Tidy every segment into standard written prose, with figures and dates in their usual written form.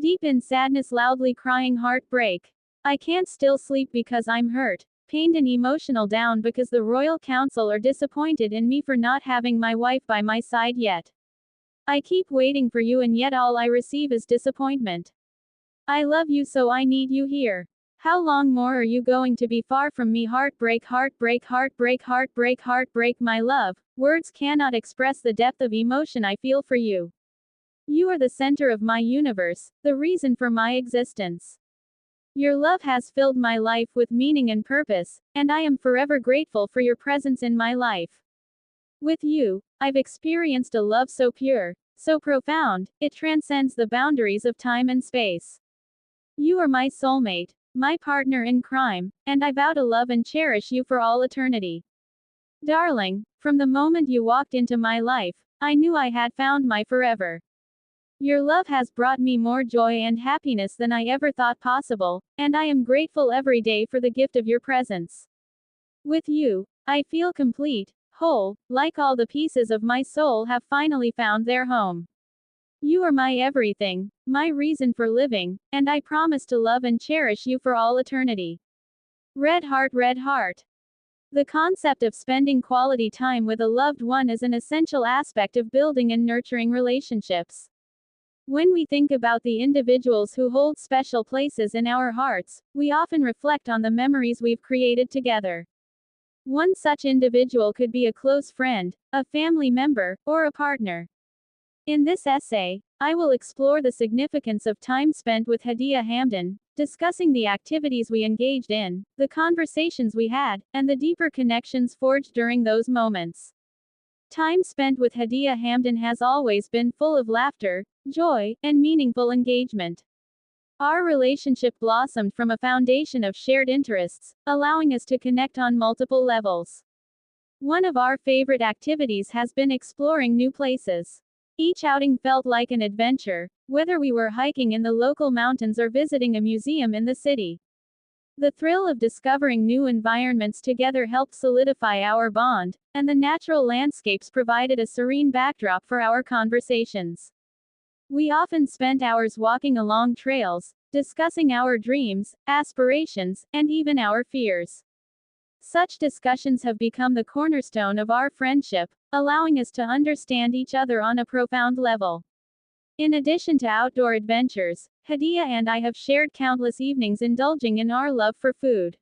Deep in sadness, loudly crying heartbreak. I can't still sleep because I'm hurt, pained and emotional, down because the royal council are disappointed in me for not having my wife by my side yet. I keep waiting for you and yet all I receive is disappointment. I love you so I need you here. How long more are you going to be far from me? Heartbreak, heartbreak, heartbreak, heartbreak, heartbreak, my love. Words cannot express the depth of emotion I feel for you. You are the center of my universe, the reason for my existence. Your love has filled my life with meaning and purpose, and I am forever grateful for your presence in my life. With you, I've experienced a love so pure, so profound, it transcends the boundaries of time and space. You are my soulmate, my partner in crime, and I vow to love and cherish you for all eternity. Darling, from the moment you walked into my life, I knew I had found my forever. Your love has brought me more joy and happiness than I ever thought possible, and I am grateful every day for the gift of your presence. With you, I feel complete, whole, like all the pieces of my soul have finally found their home. You are my everything, my reason for living, and I promise to love and cherish you for all eternity. Red heart, red heart. The concept of spending quality time with a loved one is an essential aspect of building and nurturing relationships. When we think about the individuals who hold special places in our hearts, we often reflect on the memories we've created together. One such individual could be a close friend, a family member, or a partner. In this essay, I will explore the significance of time spent with Hadiya Hamdan, discussing the activities we engaged in, the conversations we had, and the deeper connections forged during those moments. Time spent with Hadiya Hamdan has always been full of laughter, joy, and meaningful engagement. Our relationship blossomed from a foundation of shared interests, allowing us to connect on multiple levels. One of our favorite activities has been exploring new places. Each outing felt like an adventure, whether we were hiking in the local mountains or visiting a museum in the city. The thrill of discovering new environments together helped solidify our bond, and the natural landscapes provided a serene backdrop for our conversations. We often spent hours walking along trails, discussing our dreams, aspirations, and even our fears. Such discussions have become the cornerstone of our friendship, allowing us to understand each other on a profound level. In addition to outdoor adventures, Hadiya and I have shared countless evenings indulging in our love for food.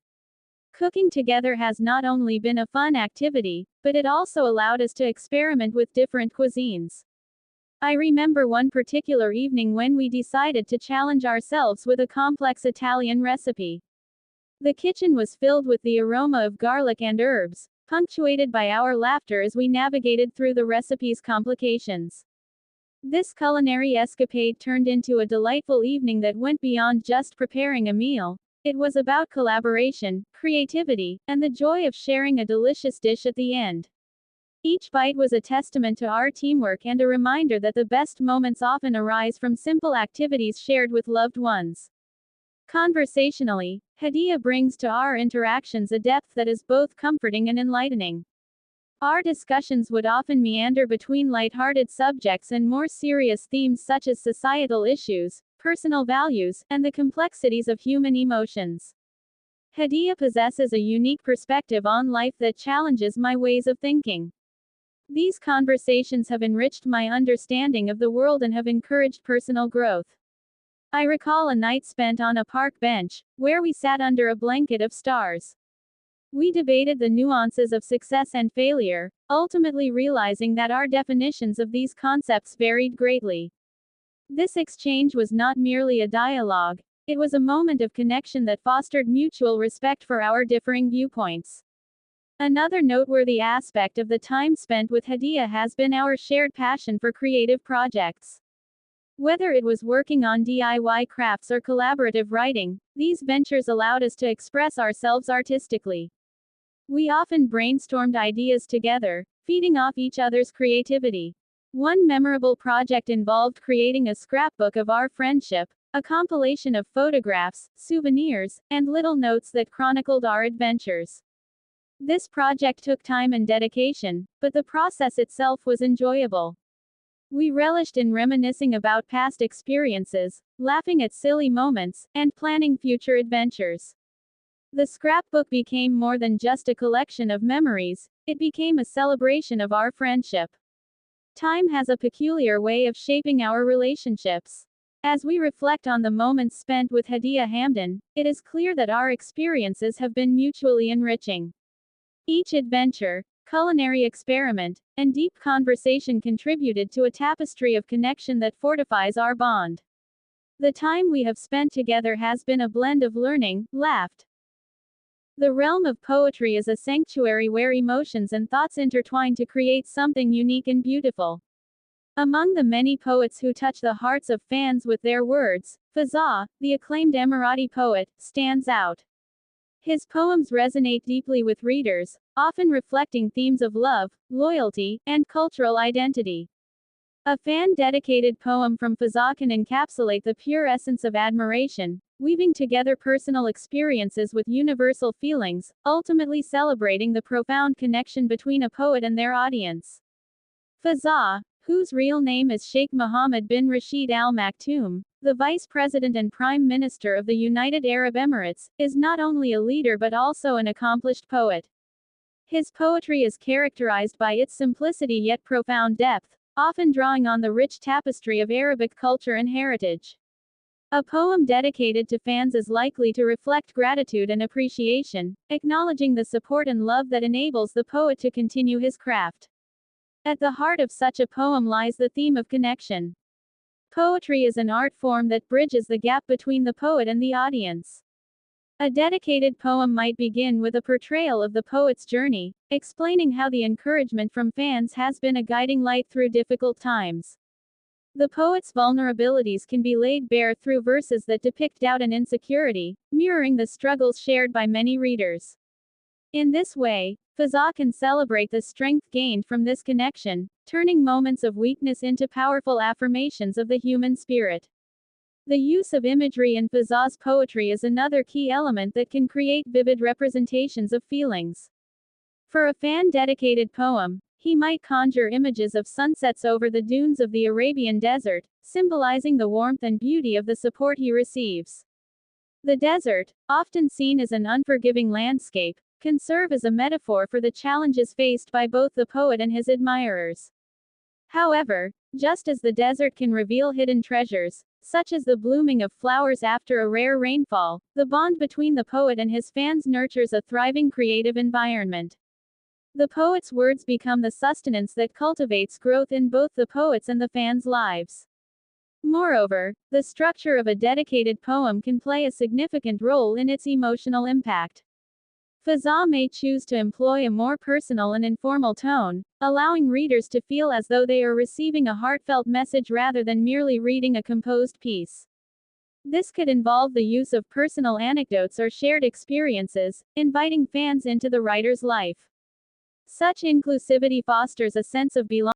Cooking together has not only been a fun activity, but it also allowed us to experiment with different cuisines. I remember one particular evening when we decided to challenge ourselves with a complex Italian recipe. The kitchen was filled with the aroma of garlic and herbs, punctuated by our laughter as we navigated through the recipe's complications. This culinary escapade turned into a delightful evening that went beyond just preparing a meal. It was about collaboration, creativity, and the joy of sharing a delicious dish at the end. Each bite was a testament to our teamwork and a reminder that the best moments often arise from simple activities shared with loved ones. Conversationally, Hadiya brings to our interactions a depth that is both comforting and enlightening. Our discussions would often meander between light-hearted subjects and more serious themes such as societal issues, personal values, and the complexities of human emotions. Hadiya possesses a unique perspective on life that challenges my ways of thinking. These conversations have enriched my understanding of the world and have encouraged personal growth. I recall a night spent on a park bench, where we sat under a blanket of stars. We debated the nuances of success and failure, ultimately realizing that our definitions of these concepts varied greatly. This exchange was not merely a dialogue, it was a moment of connection that fostered mutual respect for our differing viewpoints. Another noteworthy aspect of the time spent with Hadiya has been our shared passion for creative projects. Whether it was working on DIY crafts or collaborative writing, these ventures allowed us to express ourselves artistically. We often brainstormed ideas together, feeding off each other's creativity. One memorable project involved creating a scrapbook of our friendship, a compilation of photographs, souvenirs, and little notes that chronicled our adventures. This project took time and dedication, but the process itself was enjoyable. We relished in reminiscing about past experiences, laughing at silly moments, and planning future adventures. The scrapbook became more than just a collection of memories, it became a celebration of our friendship. Time has a peculiar way of shaping our relationships. As we reflect on the moments spent with Hadiya Hamdan, it is clear that our experiences have been mutually enriching. Each adventure, culinary experiment, and deep conversation contributed to a tapestry of connection that fortifies our bond. The time we have spent together has been a blend of learning, laughter. The realm of poetry is a sanctuary where emotions and thoughts intertwine to create something unique and beautiful. Among the many poets who touch the hearts of fans with their words, Fazza, the acclaimed Emirati poet, stands out. His poems resonate deeply with readers, often reflecting themes of love, loyalty, and cultural identity. A fan-dedicated poem from Fazza can encapsulate the pure essence of admiration, weaving together personal experiences with universal feelings, ultimately celebrating the profound connection between a poet and their audience. Fazza, whose real name is Sheikh Mohammed bin Rashid Al Maktoum, the Vice President and Prime Minister of the United Arab Emirates, is not only a leader but also an accomplished poet. His poetry is characterized by its simplicity yet profound depth, often drawing on the rich tapestry of Arabic culture and heritage. A poem dedicated to fans is likely to reflect gratitude and appreciation, acknowledging the support and love that enables the poet to continue his craft. At the heart of such a poem lies the theme of connection. Poetry is an art form that bridges the gap between the poet and the audience. A dedicated poem might begin with a portrayal of the poet's journey, explaining how the encouragement from fans has been a guiding light through difficult times. The poet's vulnerabilities can be laid bare through verses that depict doubt and insecurity, mirroring the struggles shared by many readers. In this way, Fazza can celebrate the strength gained from this connection, turning moments of weakness into powerful affirmations of the human spirit. The use of imagery in Fazza's poetry is another key element that can create vivid representations of feelings. For a fan-dedicated poem, he might conjure images of sunsets over the dunes of the Arabian desert, symbolizing the warmth and beauty of the support he receives. The desert, often seen as an unforgiving landscape, can serve as a metaphor for the challenges faced by both the poet and his admirers. However, just as the desert can reveal hidden treasures, such as the blooming of flowers after a rare rainfall, the bond between the poet and his fans nurtures a thriving creative environment. The poet's words become the sustenance that cultivates growth in both the poet's and the fans' lives. Moreover, the structure of a dedicated poem can play a significant role in its emotional impact. Fazza may choose to employ a more personal and informal tone, allowing readers to feel as though they are receiving a heartfelt message rather than merely reading a composed piece. This could involve the use of personal anecdotes or shared experiences, inviting fans into the writer's life. Such inclusivity fosters a sense of belonging.